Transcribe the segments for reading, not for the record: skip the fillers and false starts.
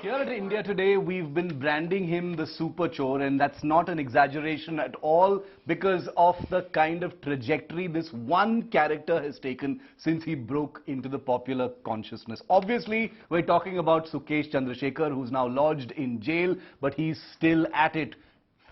Here at India Today, we've been branding him the super chore, and that's not an exaggeration at all because of the kind of trajectory this one character has taken since he broke into the popular consciousness. Obviously, we're talking about Sukesh Chandrasekhar, who's now lodged in jail, but he's still at it,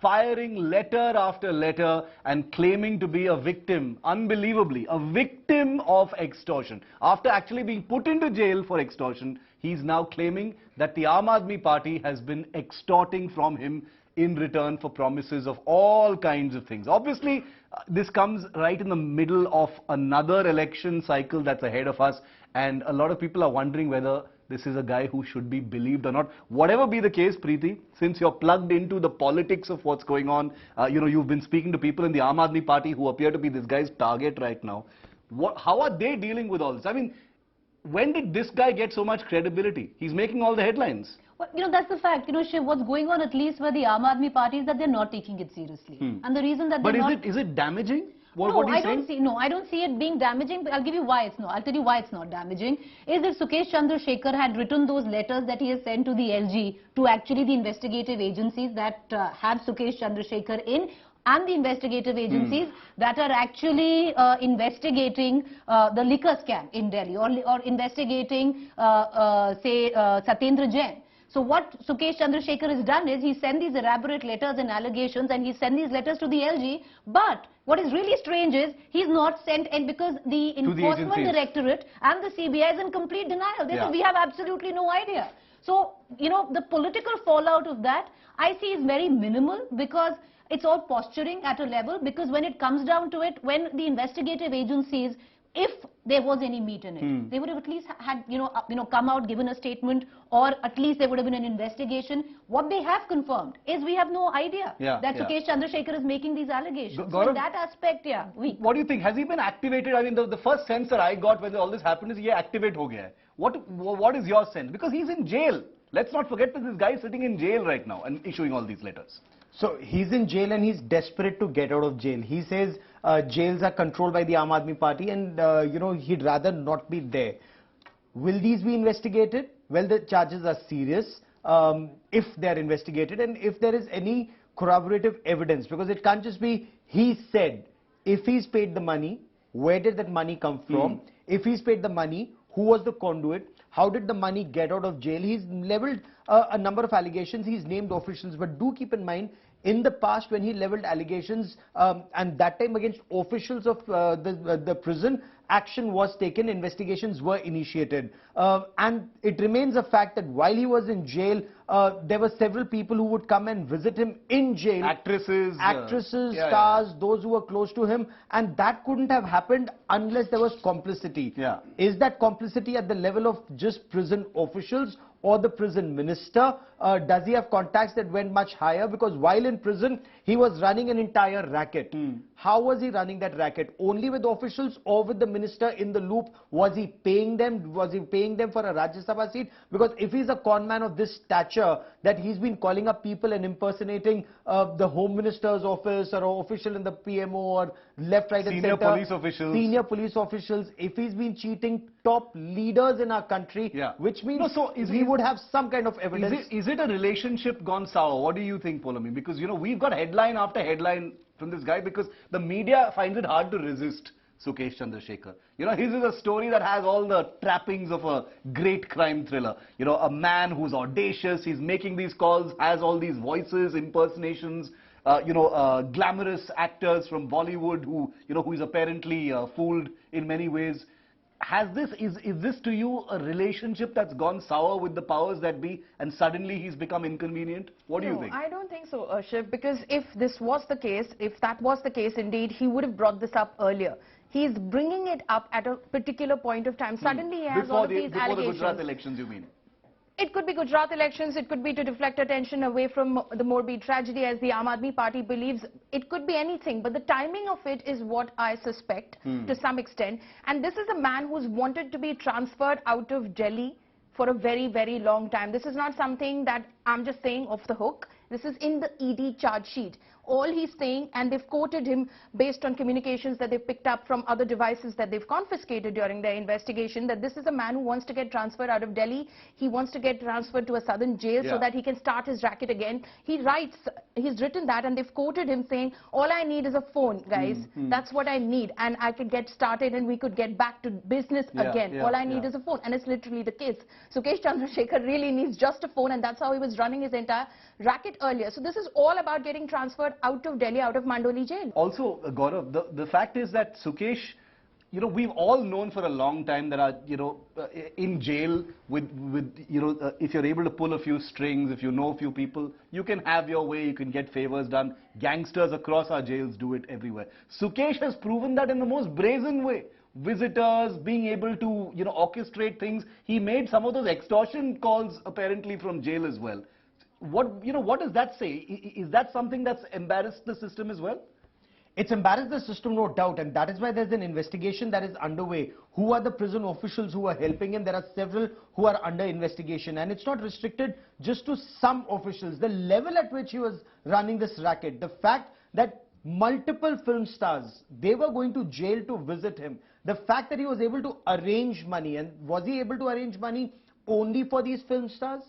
firing letter after letter and claiming to be a victim, unbelievably, a victim of extortion. After actually being put into jail for extortion, he's now claiming that the Aam Aadmi Party has been extorting from him in return for promises of all kinds of things. Obviously, this comes right in the middle of another election cycle that's ahead of us, and a lot of people are wondering whether this is a guy who should be believed or not. Whatever be the case, Preeti, since you're plugged into the politics of what's going on, you've been speaking to people in the Aam Aadmi Party who appear to be this guy's target right now. How are they dealing with all this? I mean, when did this guy get so much credibility? He's making all the headlines. Well, that's the fact. Shiv, what's going on at least with the Aam Aadmi Party is that they're not taking it seriously. And the reason that they're not... But is it damaging? I don't see it being damaging. I'll give you why it's not. I'll tell you why it's not damaging. Is if Sukesh Chandrasekhar had written those letters that he has sent to the LG, to actually the investigative agencies that have Sukesh Chandrasekhar in, and the investigative agencies that are actually investigating the liquor scam in Delhi, or investigating, say, Satyendar Jain. So what Sukesh Chandrasekhar has done is he sent these elaborate letters and allegations, and he sent these letters to the LG. But what is really strange is he's not sent in, because the Enforcement Directorate and the CBI is in complete denial. They say we have absolutely no idea. So, the political fallout of that I see is very minimal, because it's all posturing at a level, because when it comes down to it, when the investigative agencies, if there was any meat in it, they would have at least had, come out, given a statement, or at least there would have been an investigation. What they have confirmed is we have no idea that Sukesh Chandrasekhar is making these allegations. So in that aspect, weak. What do you think? Has he been activated? I mean, the first sense that I got when all this happened is he activate ho gaya hai. What is your sense? Because he's in jail. Let's not forget that this guy is sitting in jail right now and issuing all these letters. So he's in jail and he's desperate to get out of jail. He says jails are controlled by the Aam Aadmi Party, and he'd rather not be there. Will these be investigated? Well, the charges are serious if they're investigated, and if there is any corroborative evidence, because it can't just be he said. If he's paid the money, where did that money come from? If he's paid the money, who was the conduit? How did the money get out of jail? He's leveled a number of allegations. He's named officials. But do keep in mind, in the past, when he leveled allegations, and that time against officials of the prison, action was taken, investigations were initiated. And it remains a fact that while he was in jail, there were several people who would come and visit him in jail. Actresses, stars, those who were close to him. And that couldn't have happened unless there was complicity. Is that complicity at the level of just prison officials or the prison minister? Does he have contacts that went much higher? Because while in prison, he was running an entire racket. How was he running that racket? Only with officials or with the minister in the loop? Was he paying them? Was he paying them for a Rajya Sabha seat? Because if he's a con man of this stature, that he's been calling up people and impersonating the Home Minister's office or an official in the PMO or left, right and center. Senior police officials. If he's been cheating top leaders in our country, which means he would have some kind of evidence. Is it a relationship gone sour? What do you think, Polami? Because, we've got headline after headline from this guy, because the media finds it hard to resist Sukesh Chandrasekhar. His is a story that has all the trappings of a great crime thriller. A man who's audacious, he's making these calls, has all these voices, impersonations, glamorous actors from Bollywood who is apparently fooled in many ways. Is this to you a relationship that's gone sour with the powers that be, and suddenly he's become inconvenient? What do you think? I don't think so, Shiv, because if this was the case, if that was the case indeed, he would have brought this up earlier. He's bringing it up at a particular point of time. Suddenly he has all of these allegations. Before the Gujarat elections, you mean? It could be Gujarat elections, it could be to deflect attention away from the Morbi tragedy, as the Aam Aadmi Party believes. It could be anything, but the timing of it is what I suspect to some extent. And this is a man who's wanted to be transferred out of Delhi for a very, very long time. This is not something that I'm just saying off the hook. This is in the ED charge sheet. All he's saying, and they've quoted him based on communications that they've picked up from other devices that they've confiscated during their investigation, that this is a man who wants to get transferred out of Delhi. He wants to get transferred to a southern jail so that he can start his racket again. He's written that, and they've quoted him saying, all I need is a phone, guys. That's what I need, and I could get started and we could get back to business again. All I need is a phone, and it's literally the case. Sukesh Chandrasekhar really needs just a phone, and that's how he was running his entire racket earlier. So this is all about getting transferred out of Delhi, out of Mandoli jail. Also, Gaurav, the fact is that Sukesh, you know, we've all known for a long time that in jail with if you're able to pull a few strings, if you know a few people, you can have your way, you can get favors done. Gangsters across our jails do it everywhere. Sukesh has proven that in the most brazen way. Visitors, being able to, orchestrate things. He made some of those extortion calls apparently from jail as well. What does that say? Is that something that's embarrassed the system as well? It's embarrassed the system, no doubt, and that is why there's an investigation that is underway. Who are the prison officials who are helping him? There are several who are under investigation, and it's not restricted just to some officials. The level at which he was running this racket, the fact that multiple film stars, they were going to jail to visit him, the fact that he was able to arrange money, and was he able to arrange money only for these film stars?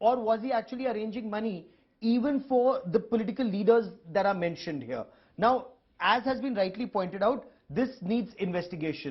Or was he actually arranging money even for the political leaders that are mentioned here? Now, as has been rightly pointed out, this needs investigation.